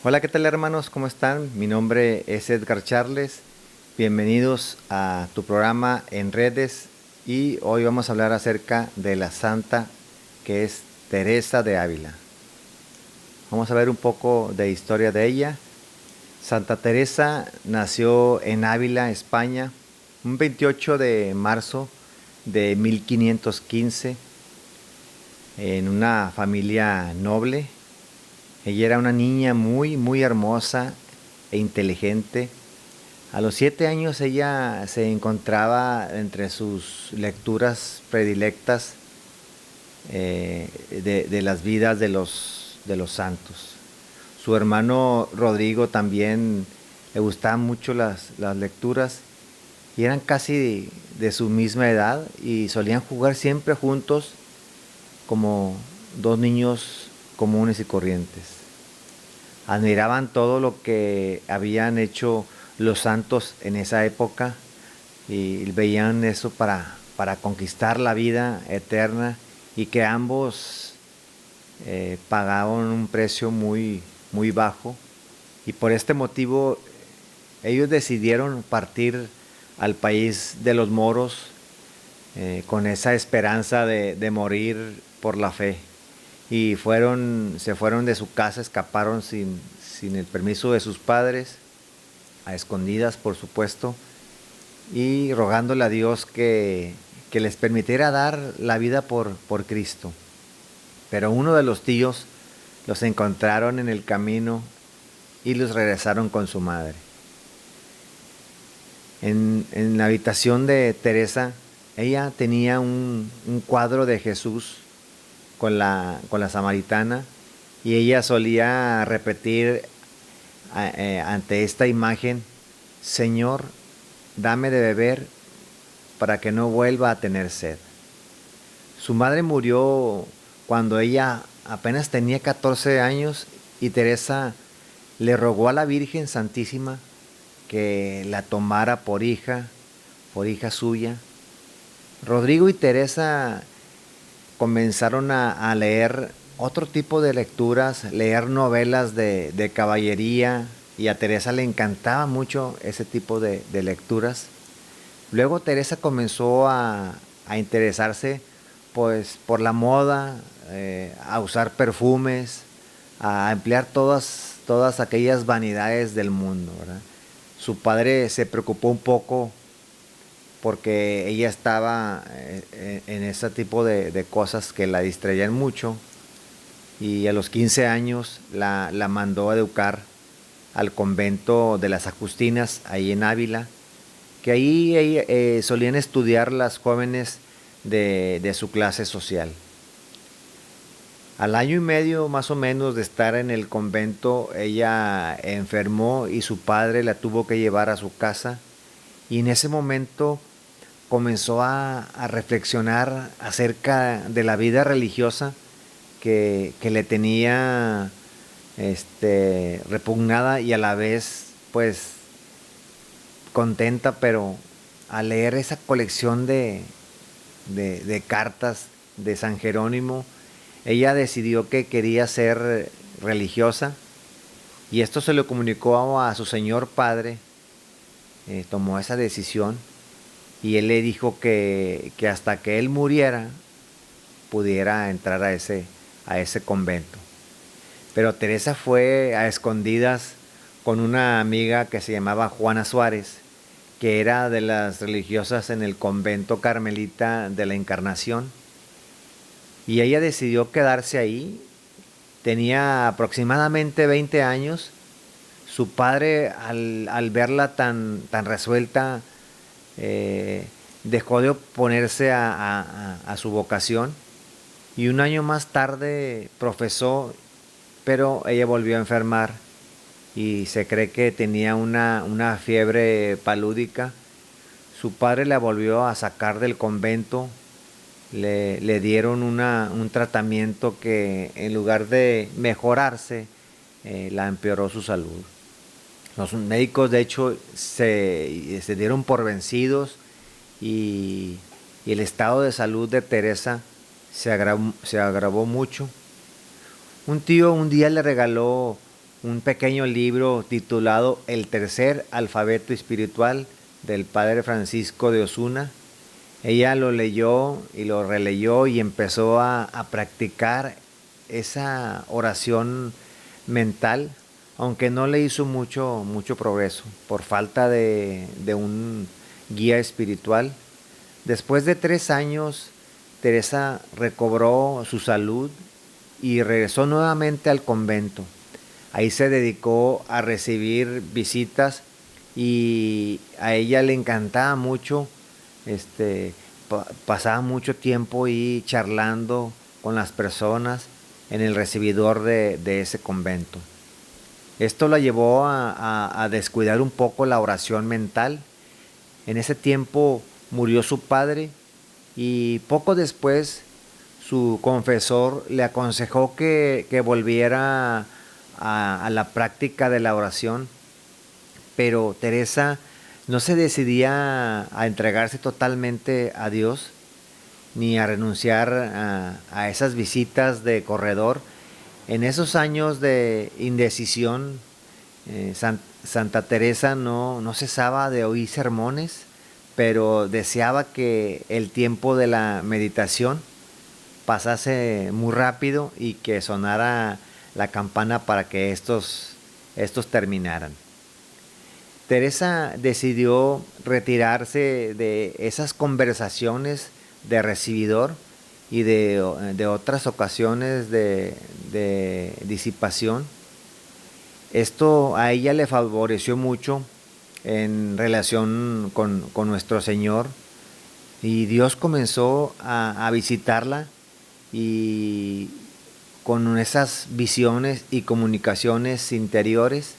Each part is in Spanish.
Hola, ¿qué tal hermanos? ¿Cómo están? Mi nombre es Edgar Charles. Bienvenidos a tu programa en redes y hoy vamos a hablar acerca de la santa que es Teresa de Ávila. Vamos a ver un poco de historia de ella. Santa Teresa nació en Ávila, España, un 28 de marzo de 1515 en una familia noble. Ella era una niña muy hermosa e inteligente. A los 7 años ella se encontraba entre sus lecturas predilectas de las vidas de los santos. Su hermano Rodrigo también le gustaban mucho las lecturas y eran casi de su misma edad y solían jugar siempre juntos como dos niños comunes y corrientes. Admiraban todo lo que habían hecho los santos en esa época y veían eso para conquistar la vida eterna y que ambos pagaban un precio muy bajo y por este motivo ellos decidieron partir al país de los moros con esa esperanza de morir por la fe y se fueron de su casa, escaparon sin el permiso de sus padres, a escondidas por supuesto, y rogándole a Dios que les permitiera dar la vida por Cristo. Pero uno de los tíos los encontraron en el camino y los regresaron con su madre. En la habitación de Teresa, ella tenía un cuadro de Jesús con la samaritana y ella solía repetir ante esta imagen: Señor, dame de beber para que no vuelva a tener sed. Su madre murió cuando ella apenas tenía 14 años y Teresa le rogó a la Virgen Santísima que la tomara por hija suya. Rodrigo y Teresa comenzaron a leer otro tipo de lecturas, leer novelas de caballería, y a Teresa le encantaba mucho ese tipo de lecturas. Luego Teresa comenzó a interesarse pues por la moda, a usar perfumes, a emplear todas aquellas vanidades del mundo, ¿verdad? Su padre se preocupó un poco porque ella estaba en ese tipo de cosas que la distraían mucho y a los 15 años la mandó a educar al convento de las Agustinas, ahí en Ávila, que ahí solían estudiar las jóvenes de su clase social. Al año y medio más o menos de estar en el convento, ella enfermó y su padre la tuvo que llevar a su casa y en ese momento comenzó a reflexionar acerca de la vida religiosa que le tenía repugnada y a la vez pues contenta, pero al leer esa colección de cartas de San Jerónimo, ella decidió que quería ser religiosa y esto se lo comunicó a su señor padre. Tomó esa decisión y él le dijo que hasta que él muriera pudiera entrar a ese convento. Pero Teresa fue a escondidas con una amiga que se llamaba Juana Suárez, que era de las religiosas en el convento carmelita de la Encarnación. Y ella decidió quedarse ahí. Tenía aproximadamente 20 años. Su padre, al verla tan resuelta, dejó de oponerse a su vocación. Y un año más tarde profesó, pero ella volvió a enfermar y se cree que tenía una fiebre palúdica. Su padre la volvió a sacar del convento, le dieron un tratamiento que en lugar de mejorarse, la empeoró su salud. Los médicos de hecho se dieron por vencidos y el estado de salud de Teresa se agravó mucho. Un tío un día le regaló un pequeño libro titulado El tercer alfabeto espiritual del padre Francisco de Osuna. Ella lo leyó y lo releyó y empezó a practicar esa oración mental, aunque no le hizo mucho progreso por falta de un guía espiritual. Después de 3 años, Teresa recobró su salud y regresó nuevamente al convento. Ahí se dedicó a recibir visitas y a ella le encantaba mucho, pasaba mucho tiempo ahí charlando con las personas en el recibidor de ese convento. Esto la llevó a descuidar un poco la oración mental. En ese tiempo murió su padre y poco después su confesor le aconsejó que volviera a la práctica de la oración, pero Teresa no se decidía a entregarse totalmente a Dios ni a renunciar a esas visitas de corredor. En esos años de indecisión, Santa Teresa no cesaba de oír sermones, pero deseaba que el tiempo de la meditación pasase muy rápido y que sonara la campana para que estos terminaran. Teresa decidió retirarse de esas conversaciones de recibidor y de otras ocasiones de disipación. Esto a ella le favoreció mucho en relación con nuestro Señor, y Dios comenzó a visitarla y con esas visiones y comunicaciones interiores.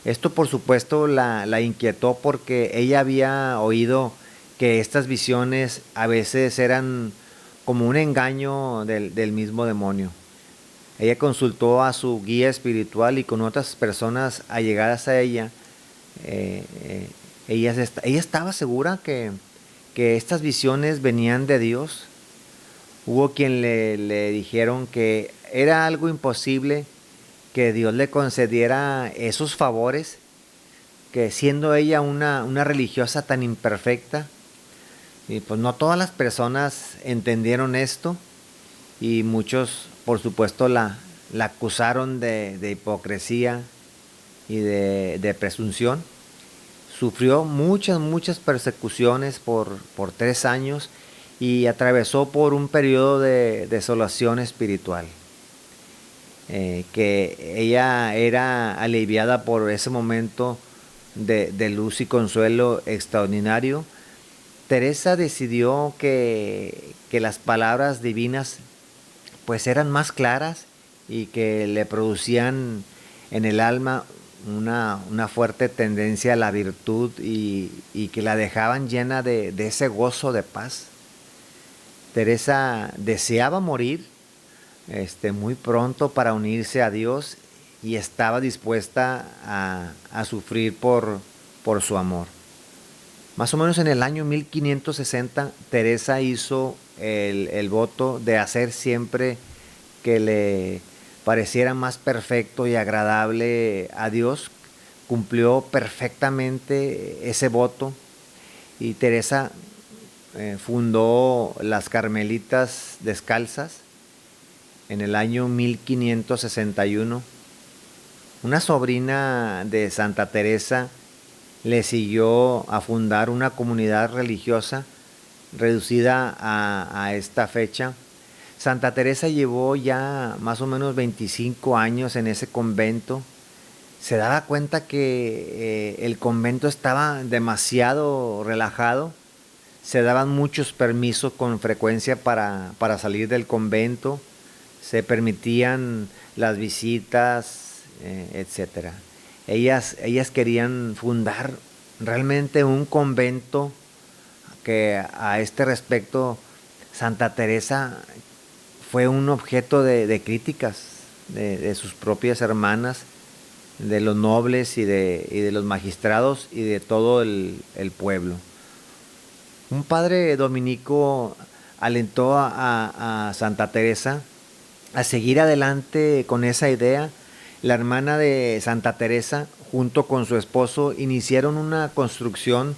Esto por supuesto la inquietó porque ella había oído que estas visiones a veces eran como un engaño del mismo demonio. Ella consultó a su guía espiritual y con otras personas allegadas a ella. Ella estaba segura que estas visiones venían de Dios. Hubo quien le dijeron que era algo imposible que Dios le concediera esos favores, que siendo ella una religiosa tan imperfecta, y pues no todas las personas entendieron esto, y muchos por supuesto la acusaron de hipocresía y de presunción. Sufrió muchas persecuciones por 3 años y atravesó por un periodo de desolación espiritual. Que ella era aliviada por ese momento de luz y consuelo extraordinario. Teresa decidió que las palabras divinas pues eran más claras y que le producían en el alma una fuerte tendencia a la virtud y que la dejaban llena de ese gozo de paz. Teresa deseaba morir muy pronto para unirse a Dios y estaba dispuesta a sufrir por su amor. Más o menos en el año 1560, Teresa hizo el voto de hacer siempre que le pareciera más perfecto y agradable a Dios. Cumplió perfectamente ese voto y Teresa fundó las Carmelitas Descalzas en el año 1561. Una sobrina de Santa Teresa le siguió a fundar una comunidad religiosa reducida a esta fecha. Santa Teresa llevó ya más o menos 25 años en ese convento. Se daba cuenta que el convento estaba demasiado relajado. Se daban muchos permisos con frecuencia para salir del convento. Se permitían las visitas, etcétera. Ellas querían fundar realmente un convento que a este respecto Santa Teresa fue un objeto de críticas de sus propias hermanas, de los nobles y de los magistrados y de todo el pueblo. Un padre dominico alentó a Santa Teresa a seguir adelante con esa idea La hermana de Santa Teresa, junto con su esposo, iniciaron una construcción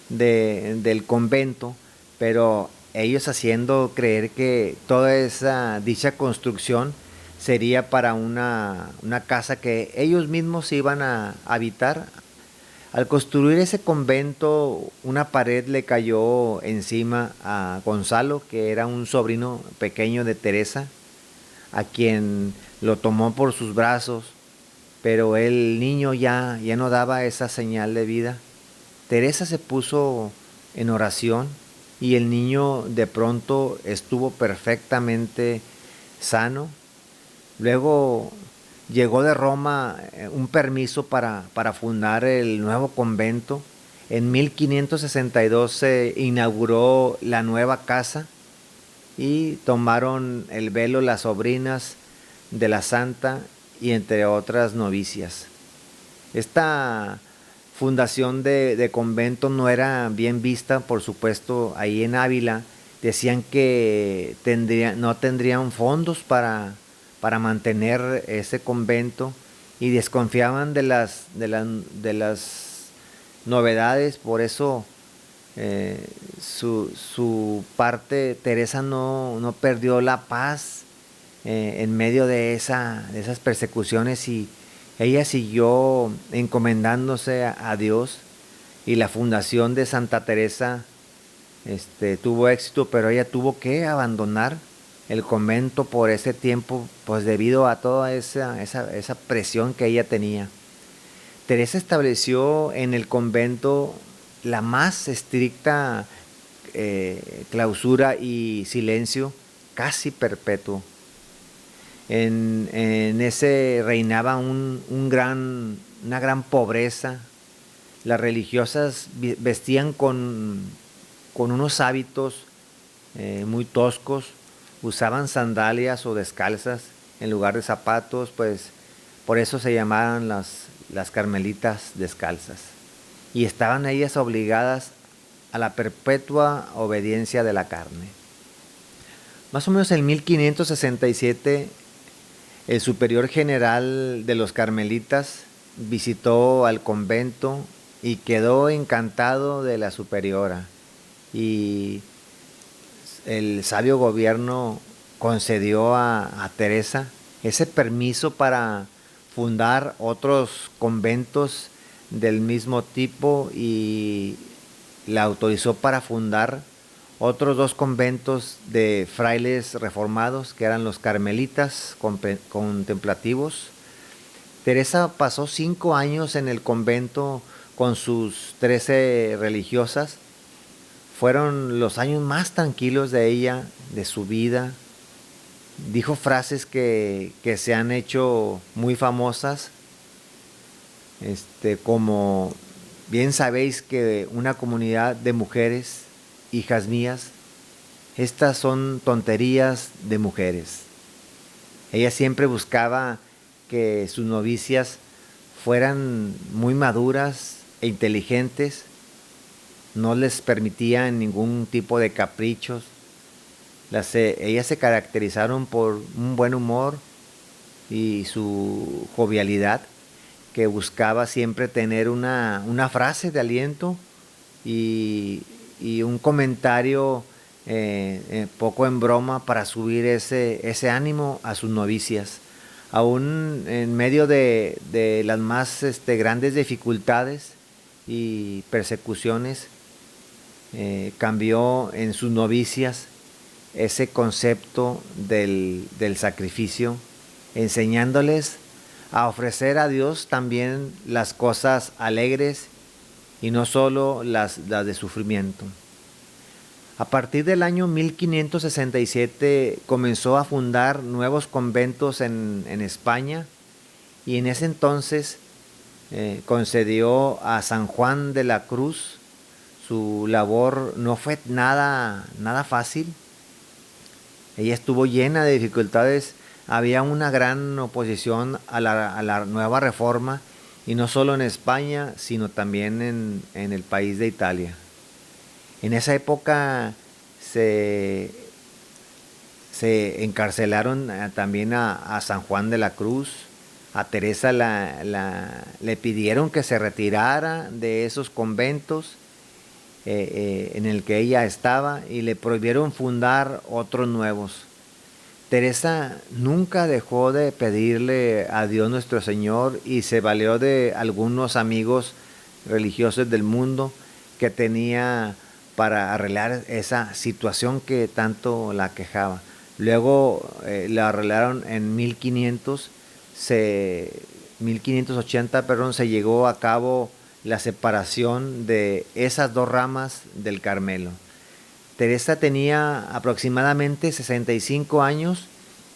del convento, pero ellos haciendo creer que toda esa dicha construcción sería para una casa que ellos mismos iban a habitar. Al construir ese convento, una pared le cayó encima a Gonzalo, que era un sobrino pequeño de Teresa, a quien lo tomó por sus brazos, pero el niño ya no daba esa señal de vida. Teresa se puso en oración y el niño de pronto estuvo perfectamente sano. Luego llegó de Roma un permiso para fundar el nuevo convento. En 1562 se inauguró la nueva casa y tomaron el velo las sobrinas de la santa y entre otras novicias. Esta fundación de convento no era bien vista, por supuesto, ahí en Ávila. Decían que no tendrían fondos para mantener ese convento y desconfiaban de las novedades. Por eso su parte, Teresa no perdió la paz en medio de esas persecuciones, y ella siguió encomendándose a Dios, y la fundación de Santa Teresa tuvo éxito, pero ella tuvo que abandonar el convento por ese tiempo, pues debido a toda esa presión que ella tenía. Teresa estableció en el convento la más estricta clausura y silencio casi perpetuo. En ese reinaba una gran pobreza. Las religiosas vestían con unos hábitos muy toscos, usaban sandalias o descalzas en lugar de zapatos, pues por eso se llamaban las carmelitas descalzas. Y estaban ellas obligadas a la perpetua obediencia de la carne. Más o menos en 1567, el superior general de los carmelitas visitó al convento y quedó encantado de la superiora, y el sabio gobierno concedió a Teresa ese permiso para fundar otros conventos del mismo tipo, y la autorizó para fundar otros 2 conventos de frailes reformados, que eran los carmelitas contemplativos. Teresa pasó 5 años en el convento con sus 13 religiosas. Fueron los años más tranquilos de ella, de su vida. Dijo frases que se han hecho muy famosas, como: bien sabéis que una comunidad de mujeres, hijas mías, estas son tonterías de mujeres. Ella siempre buscaba que sus novicias fueran muy maduras e inteligentes. No les permitía ningún tipo de caprichos. Ellas se caracterizaron por un buen humor y su jovialidad, que buscaba siempre tener una frase de aliento y un comentario poco en broma para subir ese ánimo a sus novicias. Aún en medio de las más grandes dificultades y persecuciones, cambió en sus novicias ese concepto del sacrificio, enseñándoles a ofrecer a Dios también las cosas alegres y no solo las de sufrimiento. A partir del año 1567 comenzó a fundar nuevos conventos en España, y en ese entonces concedió a San Juan de la Cruz. Su labor no fue nada fácil. Ella estuvo llena de dificultades. Había una gran oposición a la nueva reforma, y no solo en España, sino también en el país de Italia. En esa época se encarcelaron también a San Juan de la Cruz. A Teresa le pidieron que se retirara de esos conventos en el que ella estaba y le prohibieron fundar otros nuevos. Teresa nunca dejó de pedirle a Dios nuestro Señor y se valió de algunos amigos religiosos del mundo que tenía para arreglar esa situación que tanto la quejaba. Luego la arreglaron en 1580, perdón, se llegó a cabo la separación de esas dos ramas del Carmelo. Teresa tenía aproximadamente 65 años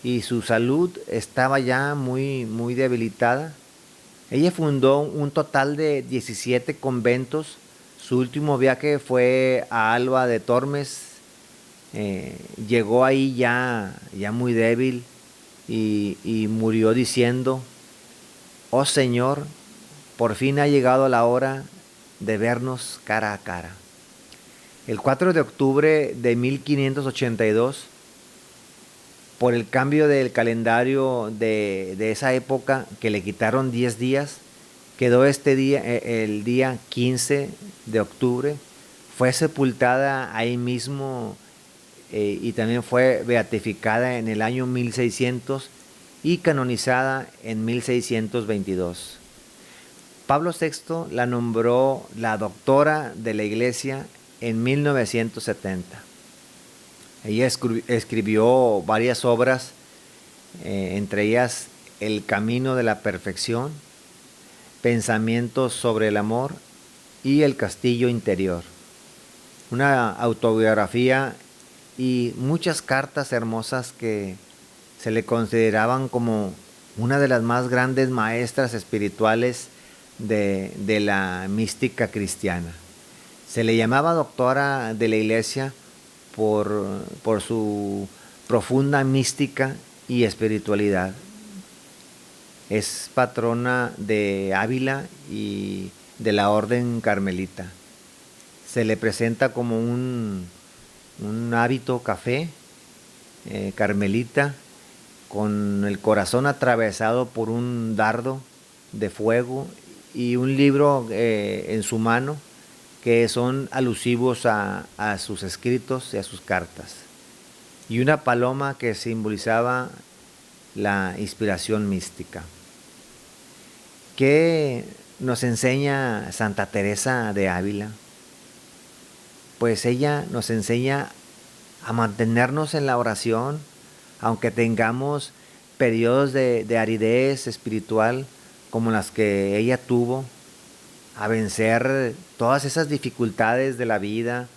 y su salud estaba ya muy debilitada. Ella fundó un total de 17 conventos. Su último viaje fue a Alba de Tormes. Llegó ahí ya muy débil y murió diciendo: oh Señor, por fin ha llegado la hora de vernos cara a cara. El 4 de octubre de 1582, por el cambio del calendario de esa época, que le quitaron 10 días, quedó este día, el día 15 de octubre. Fue sepultada ahí mismo y también fue beatificada en el año 1600 y canonizada en 1622. Pablo VI la nombró la doctora de la Iglesia en 1970. Ella escribió varias obras, entre ellas El camino de la perfección, Pensamientos sobre el amor y El castillo interior. Una autobiografía y muchas cartas hermosas que se le consideraban como una de las más grandes maestras espirituales de la mística cristiana. Se le llamaba doctora de la Iglesia por su profunda mística y espiritualidad. Es patrona de Ávila y de la Orden Carmelita. Se le presenta como un hábito café carmelita, con el corazón atravesado por un dardo de fuego y un libro en su mano, que son alusivos a sus escritos y a sus cartas, y una paloma que simbolizaba la inspiración mística. ¿Qué nos enseña Santa Teresa de Ávila? Pues ella nos enseña a mantenernos en la oración, aunque tengamos periodos de aridez espiritual como las que ella tuvo, a vencer todas esas dificultades de la vida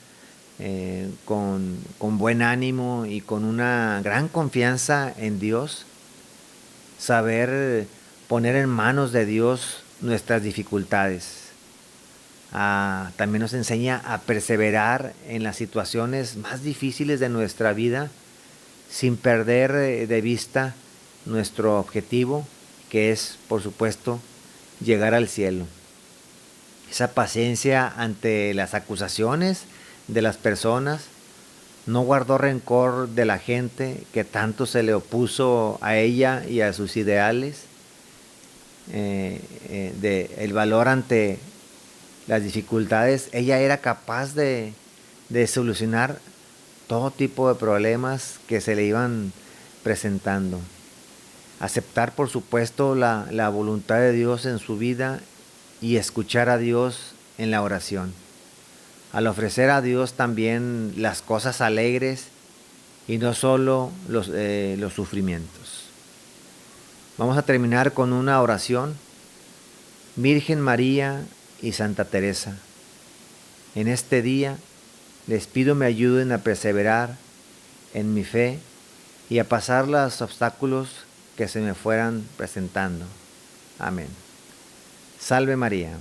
con buen ánimo y con una gran confianza en Dios. Saber poner en manos de Dios nuestras dificultades. También nos enseña a perseverar en las situaciones más difíciles de nuestra vida, sin perder de vista nuestro objetivo, que es, por supuesto, llegar al cielo. Esa paciencia ante las acusaciones de las personas, no guardó rencor de la gente que tanto se le opuso a ella y a sus ideales, el valor ante las dificultades. Ella era capaz de solucionar todo tipo de problemas que se le iban presentando. Aceptar, por supuesto, la voluntad de Dios en su vida y escuchar a Dios en la oración. Al ofrecer a Dios también las cosas alegres y no solo los sufrimientos. Vamos a terminar con una oración. Virgen María y Santa Teresa, en este día les pido me ayuden a perseverar en mi fe y a pasar los obstáculos que se me fueran presentando. Amén. Salve María.